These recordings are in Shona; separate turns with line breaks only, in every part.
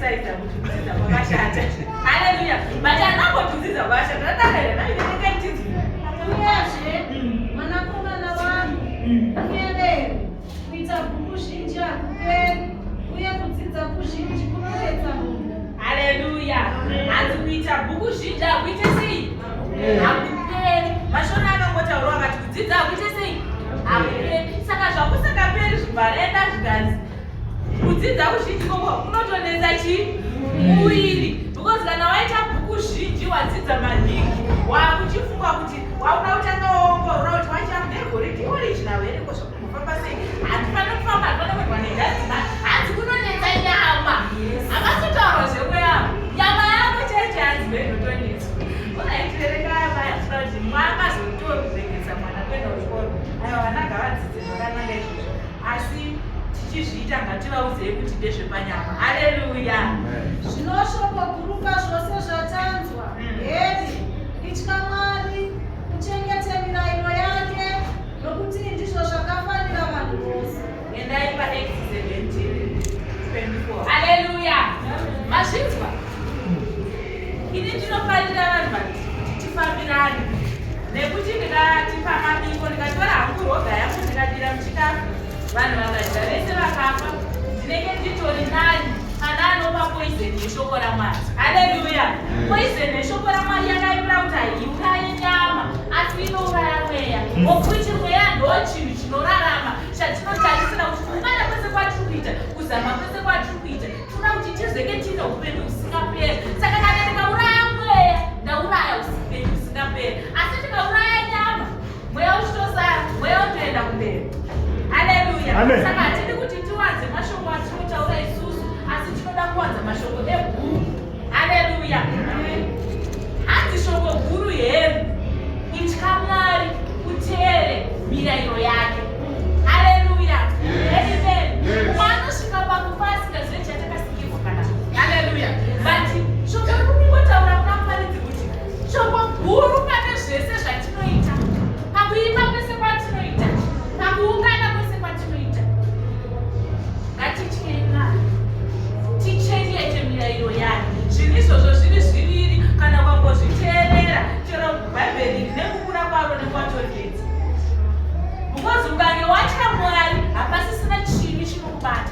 taita kuti kudzidza kwakashata. Haleluya. But anako kudzidza kwakashata ndadakara nayo ndakaitidzi.
Uyezve mwanakomana wangu unyerere kuita bhuku zhinji hakuperi uye kudzidza kuzhinji kunoredza munhu.
Haleluya. Hanzi kuita bhuku zhinji hakuite sei? Hakuperi. Mashona akangotaura akati kudzidza hakuite sei? Hakuperi. Saka zvakusingaperi zvibarenda zvikanzi kudzidza kuzhinji koko kunotonetsa muviri. Because kana waita bhuku zhinji wadzidza maningi wakuchifunga kuti wauda kutanga waongorora kuti wachamudegore original here kozvakunofamba sei. Handifana kufamba handifana kuendwa nedhazima. Hanzi kunonetsa nyama. Havasotaurwa zvemweya. Nyama yako chaicho hanzi ndoinotonetsa. Unaitiverenga vayazvina kuti mwakazotoregesa mwana kuenda kuchikoro. Aiwa vana ngavadzidze zvakanaka izvozvo. Asi tichizviita ngativaudzeyi kuti ndezvepanyama. Haleluya.
Zvinoshoko guruka zvose zvatanzwa. Heri itya Mwari, uchengete mirayiro yake, nokuti ndizvo zvakafanira vanhu vose.
Endai paExodus 17:24. Haleluya. Mazvinzwa? Ini ndinofarira vanhu kuti tifambirane. Nekuti ndikatipa mabiko ndikatora hangu roga yangu ndikadira muchikafu. Vanhu vakadya vese vakafa. Ndinenge nditori nani kana anopa poison yeshoko raMwari. Haleluya. Poison yeshoko raMwari yakaipira kuti haiurayi nyama asi inouraya mweya. Okuti mweya ndo chinhu chinorarama chatinotarisira kuti kungana kwese kwatiri kuita kuzama kwese kwatiri kuita tinoda kuti tizenge tine upenyu husingaperi. Saka kana ndikauraya mweya ndauraya upenyu husingaperi. Asi ndikauraya nyama mweya uchitosara mweya utoenda kumberi. Haleluya. Saka hatidi kuti tiwanze mashoko atinotaura isusu asi tinoda kuwanza mashoko ebhuku. Haleluya. Hanzi shoko guru here itya Mwari uteere mirayiro yake. Haleluya. Amen. Mwanosvika pakufasika zvine chatakasikirwa kana. Haleluya. But shoko rikuningotaura kuna paridzi kuti shoko guru pane zvese zvatinoita pakuimba kwese kwatinoita pakuungana kwese kwatinoita ngatityei Mwari tichengete mirayiro yake. Zvinhu izvozvo zviri zviviri kana ukangozviteerera chero bhaibheri nekukura kwaro nekwatoredza. Because ukange watya Mwari hapasisina chinhu chinokubata.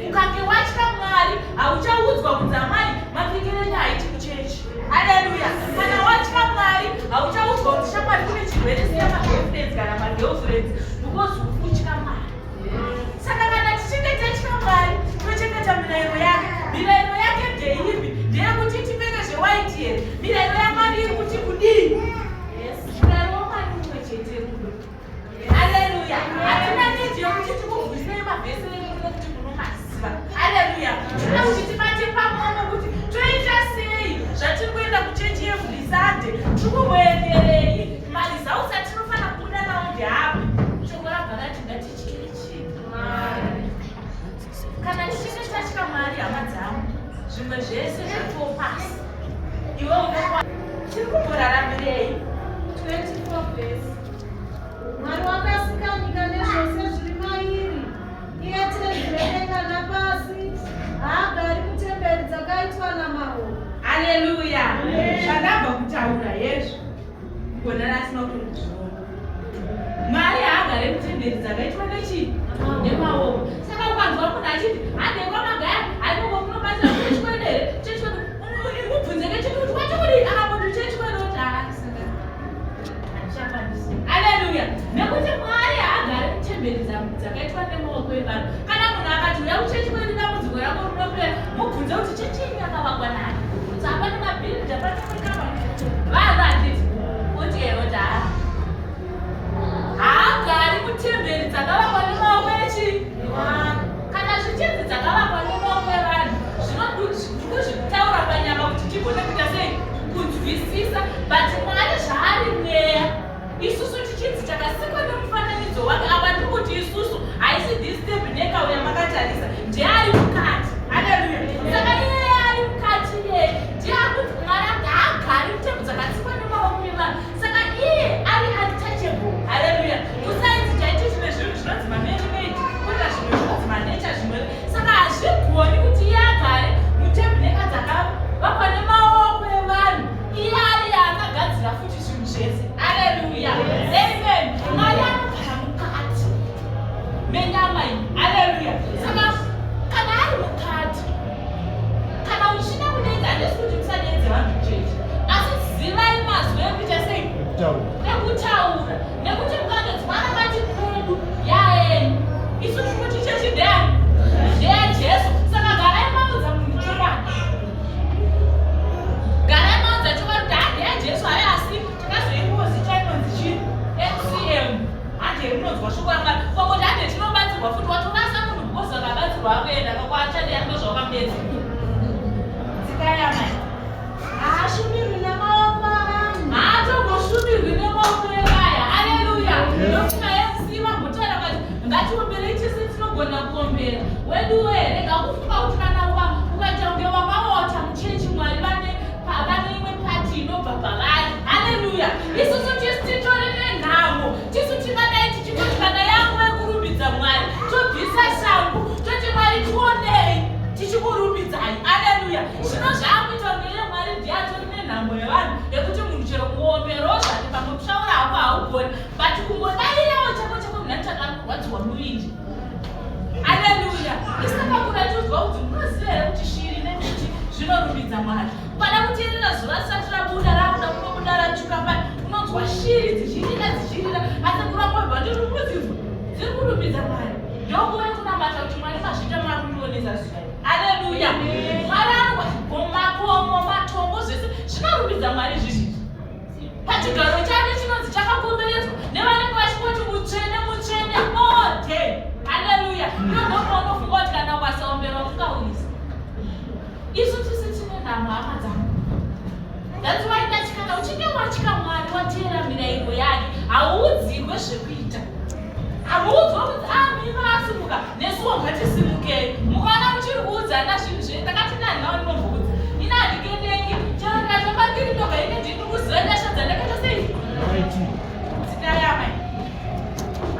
Ukange watya Mwari hauchaudzwa kunzi amai mapfekere haiti kuchechi. Haleluya. Kana watya Mwari hauchaudzwa kuti shamwari kune chirwere sina magirlfriends kana magirlfriends. Because ukutya Mwari. Saka kana tichinge tatya Mwari tochengeta mirayiro yake. Mirayiro yake ndeipi? Ndeyekuti tipfeke zvewaiti here. Mirayiro yaMwari iri kuti kudii? Murayiro waMwari mumwe chete rudo. Haleluya. Hatina nidi yokuti tikubvisei mavhesi nekuda kuti munomaziva. Haleluya. Tinoda kuti tibate pamwe kuti toita sei zvatiri kuenda kuchechi every Sunday. Tiri kumboenderei. Mari zausa tinofana kubuda nawo ndehapo. Shoko rabva rati ngatityei Mwari. Kana tichinge tatya Mwari hama dzangu zvimwe zvese zvatopasi. Iwe unokwa tiri kumboraramurei.
24 verse. Mwari wakasika nyika nezvose zviri mairi, iye tenzi napasi, haagari kutemberi dzakaitwa namaoko.
Haleluya. Zvandabva kutaura hezvo ngonarasina kuti kuzviona. Mwari haagari kutemberi dzakaitwa nechii? Nemaoko. Saka ukanzwa munhu achiti handekwa magaya handiko kunobatira kuchechikwedere mubvunze nechiti kuti wachikudii akamboti uchechikwedere kuti haasaka handichakwanisi. Haleluya. Nekuti Mwari haagari kutemberi dzakaitwa nemaoko evanhu. Kana munhu akati uya kuchechikwedere dambudziko rako rinopera mubvunze kuti chechii yakavakwa nani. Kuti hapana mabhiridha panoikama vanhu handiti kuti kuti haagari kutemberi dzakavakwa nemaoko echii? Kana zvichenzi dzakavakwa nemaoko evanhu zvinozvitaura panyama kuti tigone kuita sei kunzwisisa. But Mwari zvaari mweya. Isusu tichinzi takasikwa nemufananidzo wake. Apa ndiri kuti isusu haisi this tabernacle yamakatarisa ndiari mukati. Haleluya. Saka iye ari mukati ye ndiye akuti Mwari haagari kutemberi dzakasikwa nemaoko wabatsirwa futi watorasa munhu because akabatsirwa akuenda akakuachadi yange zvawakapedza dzikayamai
haashumirwi namaoko avanhu
haatongoshumirwi nemaoko ekaya. Haleluya. Nokuti naye musiva mutara kati ngatiomberei chese tinogona kuombera weduwe rega kufunga kuti kana ukaita kunge wakaota muchechi mwari vane imwe pati inobva pavari. Haleluya. Isusu tisi titori nenhamo tisu tingadai tichikoti kana yangu yekurumbidza mwari tobvisa shangu toti mwari tionei tichikurumbidzai. Haleluya. Zvino zvaakuita ngeye mwari ndiyatori nenhamo yevanhu yekuti munhu chero kuomberawo zvati pamwe kushaura hako haugoni but kungodairawo chako chako muna chakarwadziwa muvindi. Haleluya. Isakakura tiudzwa kuti munoziva here kuti shiri nemiti zvinorumbidza mwari. Ukada kuteerera zuva risati rabuda rakuda kunobuda ratsvuka pari unonzwa shiri dzichirira asi kurambobva ndirumbudzidzwa dziri kurumbidza mwari. Ndokuve kunamata kuti mwari mazvita makundionesa zvizai. Haleluya. Mwarangwa makomo matombo zvese zvinorumbidza mwari zvizhinji. Pachigaro chake chinonzi chakakomberedzwa nevanenge vachingoti mutsvene mutsvene all day. Haleluya. Ndondopa unofunga kuti kana ukasaombera ungauyisa. Isu tisi tine nhamo hama dzangu. That's why ndati kana uchinge watya mwari wateera mirayiro yake hauudzirwe zvekuita. Hamuudzwa kuti mimi asimuka nesuwo ngatisimukei. Mukaona muchiri kuudzana zvinhu takati nanhao ndinombudza ina handikendeki chero ndikatoba ndiri ndoga ine ndiri kuziva nyasha dzandakaita sei dzikayamai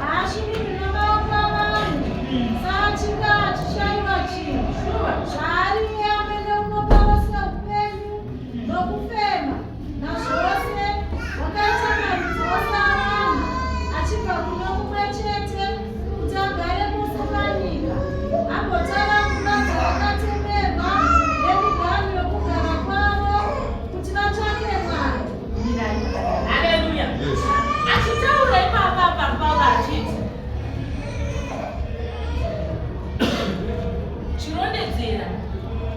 haashumirwi namaoko avanhu saachinga achishayiwa chinhu zvaariye amene unoporesa upenyu nokufema nazvose wakaita marudzi ose avanhu achibva kuno kumwe chete kuti agare muse panyika agotara nguva dzavakatemerwa nemiganhu yokugara kwavo kuti vatsvake mwari.
Haleluya. Achitaura ipapa Pauro achiti chinondedzera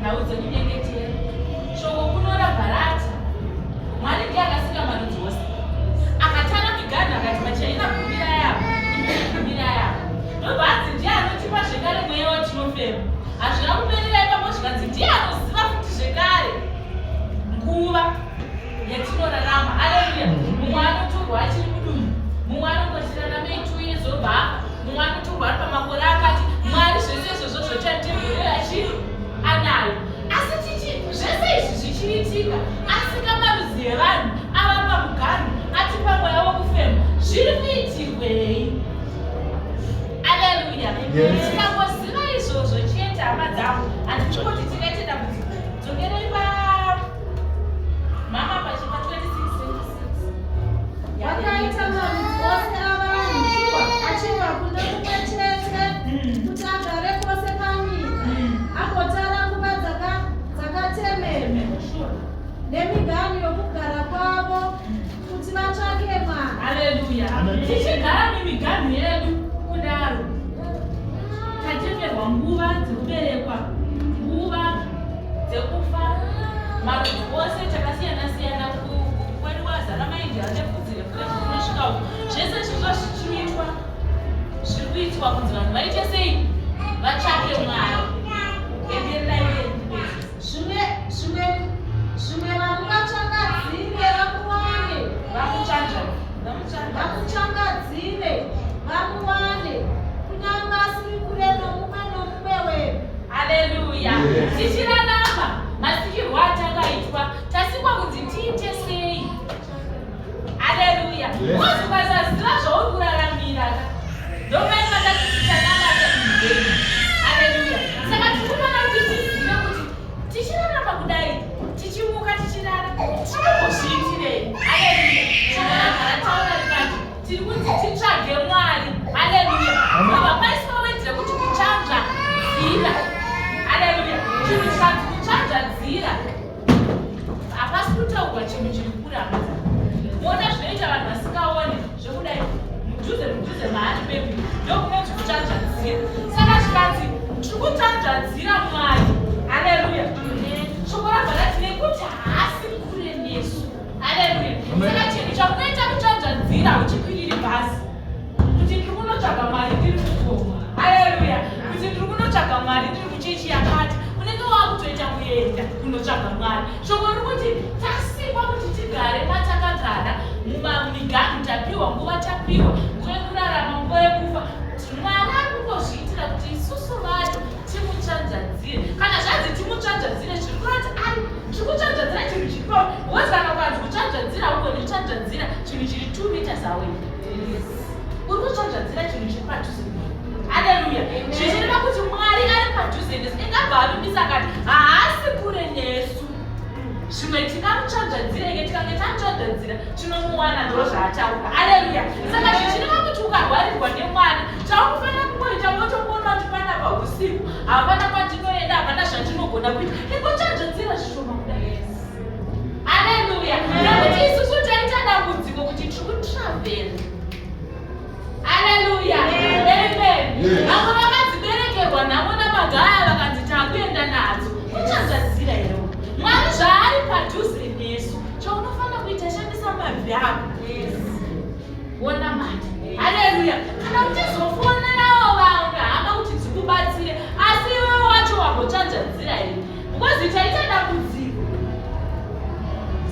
naudze kunyengetera shoko kunorabva rati mwari ndiye akasika marudzi ose akatanga miganhu akati machaina gumira yavo gumira yavo ndobva anzi ndiye anotipa zvekare mweya watinofema. Hazvina kuperera ipapo zvikanzi ndiye anoziva futi zvekare nguva yatinorarama. Haleluya. Mumwe anotorwa achiri mudumbu, mumwe anongochiraramei 2 years obva afa, mumwe anotorwa ari pamakore akati mwari zvese izvozvo zvochatemberera achiri anayo. Asi tichi zvese izvi zvichiitika asika marudzi evanhu avapa muganhu atipa mweya wokufema zviri kuitirwei? Haleluya. Tikangoziva izvozvo chienda hama dzangu handikoti tikaite dambudziko dzokerei mama pachipa 26:26
wakaita marudzi ose avanhu achibva kuno kumwe chete kuti agare pose panyika agotara nguva dzakatemerwa nemiganhu yokugara kwavo kuti vatsvake mwari.
Haleluya. Tichigara nemiganhu yedu kudaro tatemerwa nguva dzekuberekwa, nguva dzekufa, marudzi ose takasiyana siyana kwedu wazara maindi atepfudzire kunosvika uko zvese izvozvo zvichiitwa zviri kuitwa kunzi vanhu vaite sei vatsvake mwari. Endererai
zvimwe vamuvatsvakadzire vamuwane vamutsvakadzire vamuwane kunyange asiri kure nomumwe wedu.
Haleluya. Tichirarama masikirwo atakaitwa tasikwa kunzi tiite sei. Haleluya. Kozi ukasaziva zvauri kuraramira ndomaimata kuti tanamata izei. Haleluya. Saka tirikufana kuti tizive kuti tichirarama kudai tichimuka tichirara tinombozviitirei. Haleluya. Saka ragara taura rikati tiri kuti titsvage mwari. Haleluya. Baba paiswa wedzire kuti kutsvaga dzira. Haleluya. Chinhu chikanzi kutsvaga dzira hapasi kutaurwa chinhu chiri kure hama dzangu. Muona zvinoita vanhu vasingaoni zvekudai mudhuze mahari bebi ndokunonzi kutsvaga dzira. Saka chikanzi tiri kutsvaga dzira mwari. Haleluya. Shoko rabva rati nekuti haasi kure nesu. Haleluya. Saka chinhu chakunoita kutsvaga dzira uchikwiriri bhazi kuti ndiri kunotsvaga mwari ndiri kukoma. Haleluya. Mwari, ndiri kuchechi yakati, unenge wakutoita kuenda kunotsvaga Mwari. Shoko riri kuti tasikwa kuti tigare matakagara mumamiganhu tapiwa, nguva tapiwa, nguva yekurarama, nguva yekufa. Mwari ari kungozviitira kuti isusu vacho timutsvanzadzire. Kana zvanzi timutsvanzadzire, zviri kurati ari tiri kutsvanzadzira chinhu chiri pauri. Wozana kwanzi kutsvanzadzira ugoni kutsvanzadzira chinhu chiri 2 meters away. Uri kutsvanzadzira chinhu chiri padhuze. Haleluya. Zvichireva kuti Mwari ari padhuze nesu. Ingabva avimbisa akati haasi kure nesu. Zvimwe tingamutsvanzadzirenge, tikange tamutsvanzadzira tinomuwana, ndo zvaataura. Haleluya. Saka zvichireva kuti ukarwarirwa nemwana, chaunofanira kungoita motombona kuti panapa usiku hapana kwatinoenda, hapana zvatinogona kuita, ingotsvanzadzira zvishoma kudai. Haleluya. Nekuti isusu taita dambudziko kuti tiri kutravhera. Haleluya. Amen. Vamwe vakadziberekerwa nhamo namagaya vakanzi takuenda nadzo. Kutsvanzadzira ero. Mwari zvaari padhuze nesu, chaunofanira kuita shandisa mabvi ako. Ona mati. Haleluya. Kana utizofonerawo vamwe hama kuti dzikubatsire, asi iwewe wacho wagotsvanzadzira ere. Because taita dambudziko.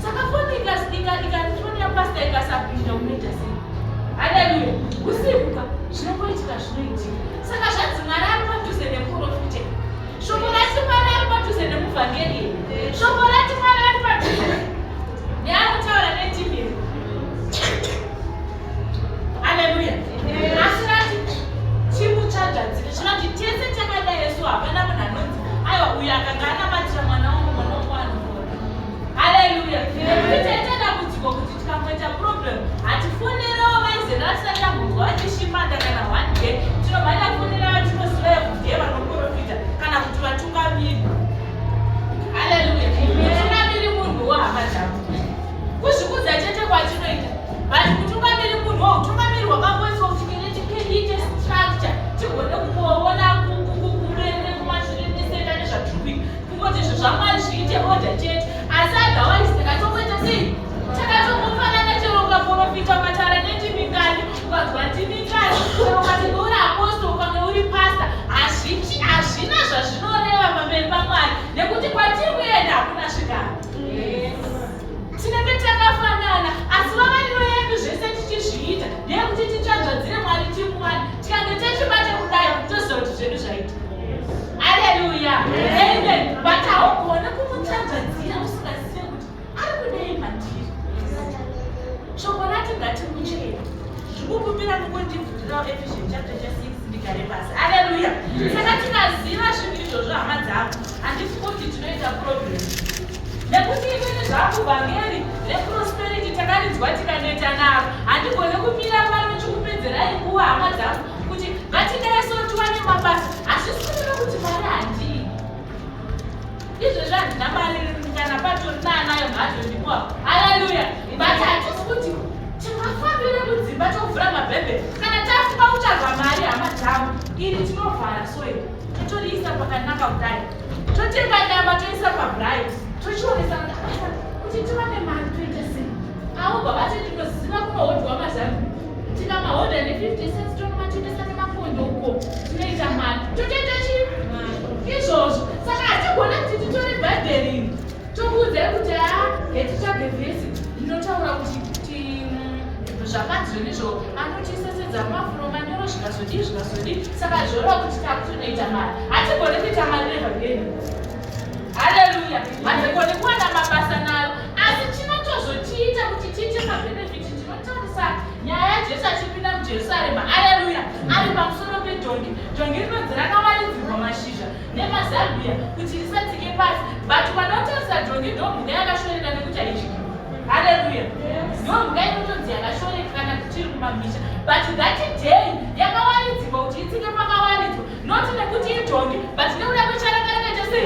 Saka foni ikafoni yapasta ikasapinda unoita sei? Haleluya. Usiku zvinongoitika zvinoitika. Saka zvanzi Mwari ari padhuze nemuprofita. Shoko rati Mwari ari padhuze nemuvhangeri. Shoko rati Mwari ari padhuze neanotaura netimiri. Haleluya. Asi rati timutsvanzadzire. Zvinoti tese takada Yesu, hapana munhu anonzi aiwa uyu akanga anamatira mwana wangu, mwana wangu anopora. Haleluya. Nekuti taita dambudziko kuti tikamboita problem hatifonerawo vaizera vasati vambobva vachishimanda kana 1 day, tinobva tafonera vatinoziva yekudhe vanoprofita kana kuti vatungamiri. Haleluya. Mutungamiri munhu wahama dzangu. Kuzvikudza chete kwatinoita. Bati mutungamiri munhu wautungamiri hwakamboiswa kuti tiite structure tigone kumboona kurere kumashure nesenda nezvatiri kungoti izvo zvaMwari zviite order chete. Asi otherwise takatongoita sei? Takatongofanana chero ukaprofita ukataura netimingani, ukazwa timingani, chero ukati uri apostle ukange uri pastor, hazvina zvazvinoreva pamberi paMwari, nekuti kwatiri kuenda hakuna svigaro. Tinenge takafanana, asi vavariro yedu zvese tichizviita ndeyekuti titsvanzvadzire Mwari timuwana. Tikange techibata kudai toziva kuti zvedu zvaita. Haleluya. Amen. But haugone kumutsvanzvadzira usingazive kuti ari kudai mandiri. Shoko rati ngatimuchere. Zvikukumbira nokundibvunzirawo Ephesians chapter 6 ndigare pasi. Haleluya. Saka tikaziva zvinhu izvozvo hama dzangu, handisi kuti tinoita problem. Nekuti imweni zvakuvhangeri reprosperity takaridzwa tikaneta naro, handigone kumira pano chikupedzerai nguva hama dzangu kuti ngatidaiso tiwane mabasa. Hazvisi kureva kuti mari handii. Izvezvi handina mari kana patori naanayo ngatondiwa. Haleluya. But hatisi kuti tingafambire kudzimba tokuvhura mabhebheri. Kana tafunga kutsvaga mari hama dzangu, iri tinovhara soiri totoriisa pakanaka kudai, totenga nyama toisa pabright, tochionesa kuti tiwane mari toita sei. Avo baba tindinoziva kunohodhwa mazambi, tikamahodha ne50 cents tonomatengesa nemapondo uko, tinoita mari, totoita chii izvozvo. Saka hatigona kuti titore bhaibheri tokuudzai kuti hetitsvage vhesi rinotaura kuti zvakanzwe nezvo anotisesedza mafuro manyoro zvikazodii. Saka zvoreva kuti takutonoita mari, hatigone kuita mari nevhangeri. Haleluya. Hatigone kuwana mabasa nayo, asi chinotozotiita kuti tiite mabhenefiti. Tinotarisa nyaya yaJesu achipinda muJerusarema. Haleluya. Ari pamusoro pedhongi. Dhongi rinonzi rakawaridzirwa mashizha nemazambiya kuti risatsike pasi. But panotarisa dhongi ndomhuka yakashorera nekuti haidyiwi. Haleluya. Ndomhuka inotonzi yakashoreka kana tichiri kumamisha. But that day yakawaridzirwa kuti itsike pakawaridzwa. Not nekuti idhongi, but nekuda kwecharakaraka chese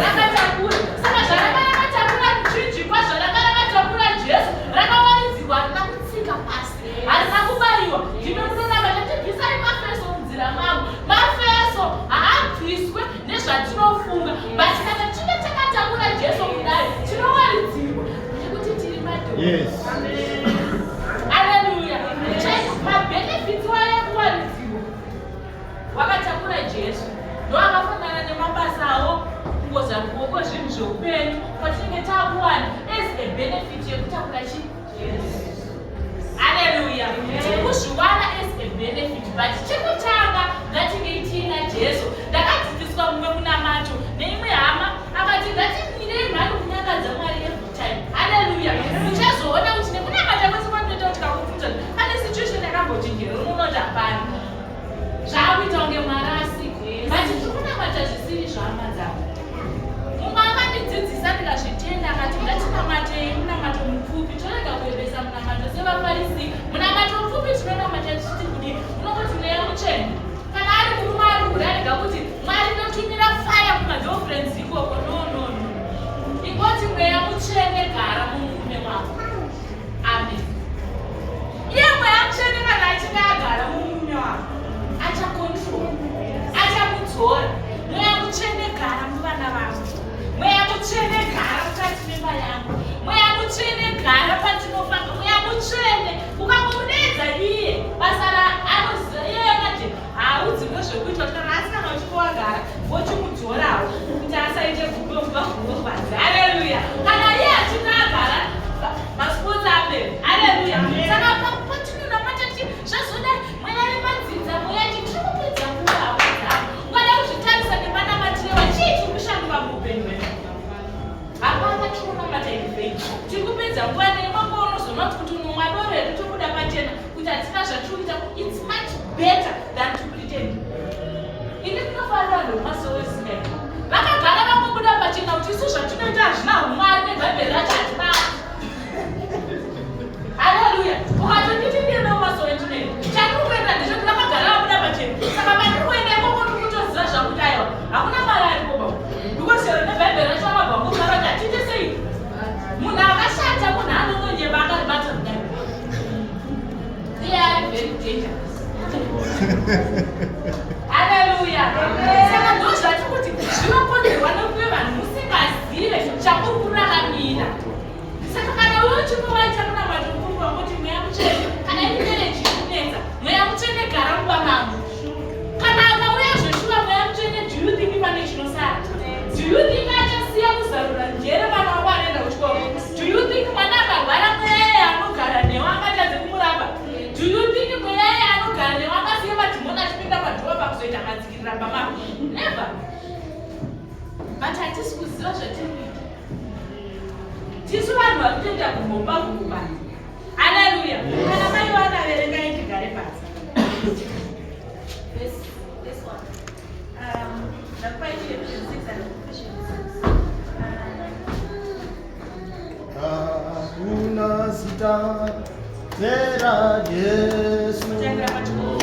rakatakura. Saka zvarakaratakura zvichinjikwa zvarakaratakura Jesu rakawaridzirwa, harina kutsika pasi, harina kubaiwa. Ndino munonama chatibvisai mafeso munzira mangu. Mafeso haabviswe nezvatinofunga, but kana tinge takatakura Jesu kudai tinowaridzirwa nekuti tiri madhongi.
Yes.
Haleluya. Mabhenefits waya kuwaridzirwa wakatakura Jesu ndo akafanana nemabasa awo kungoza ruoko zvinhu zveupenyu kwatinenge takuwana as a benefit yekutakura Jesu. Haleluya. Tikuzviwana as a benefit but chekutanga ngatinge tiina Jesu. Ndakadzidziswa mumwe munamato neimwe hama akati ngatimire mhano kunyangadza Mwari every time. Haleluya. Muchazoona kuti nekunamata kwese kwanoita kuti kakubvunza pane situation yakamboti njero unonoti hapana. Zvakuita kunge marasi. But tikunamata zvisiri zvahama dzangu. Mumwe akandidzidzisa ndikazvitenda akati ngatinamatei munamato mupfupi torega kuebesa munamato sevafarisi. Munamato mupfupi tinonamata tichiti kudii unongoti mweya mutsvene. Kana ari murume ari kurarika kuti Mwari notumira fire kumagirlfriends ikoko. No. Ingoti mweya mutsvene gara mumurume wako. Amen. Iye mweya mutsvene kana achinge agara mumurume wako achakontrol, achakudzora. Mweya mutsvene gara muvana vako. Mweya mutsvene gara mukati memba yangu. Mweya mutsvene gara patinofamba. Mweya mutsvene ukamudeedza iye basa raanoziva iye manje haudzi nezvekuitwa kana asina uchikowagara wochimudzorawo kuti asaite gubombazi. Haleluya. Kana iye achinge agara masipotsi apera. Haleluya. Saka patinonamata ti zvazodai mweya remadzidza mweya titirikupedza nguva awadzavo ungada kuzvitarisa nemanamatire wachii chiri kushanduka muupenyu hwedu. Hapana tikunamata ifei tirikupedza nguva neimwako unozoona kuti mwadoro hedu tobuda pachena kuti hatina zvatikuita. It's much better than to pretend. Ini kunofanira vanhu vemasowesinai vakagara vangobuda pachena kuti isu zvatinoita hazvina umwari nebhaibheri racho hatinao. Haleluya. Ukatonditi ndiye nomasowetinei chatikuenda ndezvekuti vakagara vabuda pachena. Saka pandiri kuenda ikoko ndikutoziva zvakuti aiwa hakuna mari arikoba ndikosero nebhaibheri racho vakabvangogara kuti hatiite sei. Munhu akashata munhu anononyeba akaribata kudai iye ari very dangerous. Haleluya. Saka ndozvati kuti zvinokonzerwa nekuve vanhu musingazive chakuri kuraramira. Saka kana uyo chinovaita kunamata mukuru wangoti mweya mutsvene kana inereji kunetsa mweya mutsvene gara muba mangu. Kana akauya zveshuva mweya mutsvene do you think pane chinosara? Do you think achasiya kuzarura njere mwana wako anoenda kuchikoro? Do you think mwana akarwara mweya iye anogara newe angatadze kumurapa? Do you think mweya iye anogara newe akasiya madhimoni achipinda padhova kuzoita akadzikirira pamako? Never. But hatisi kuziva zvatinoita. Tisu vanhu vakutoenda kumhomba kukubanza. Haleluya. Kana mai vanaverengai ndigare pasi. This one. Ndakupaitire Ephesians 6 and Ephesians 6.
Hakuna zita zera Yesu.
Kutangira pachikoro.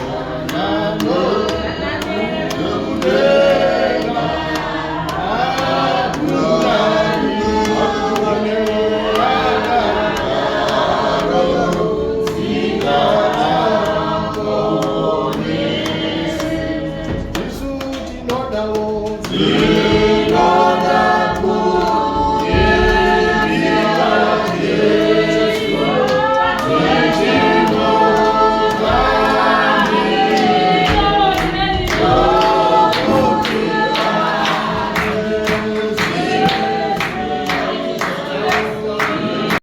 Yeah.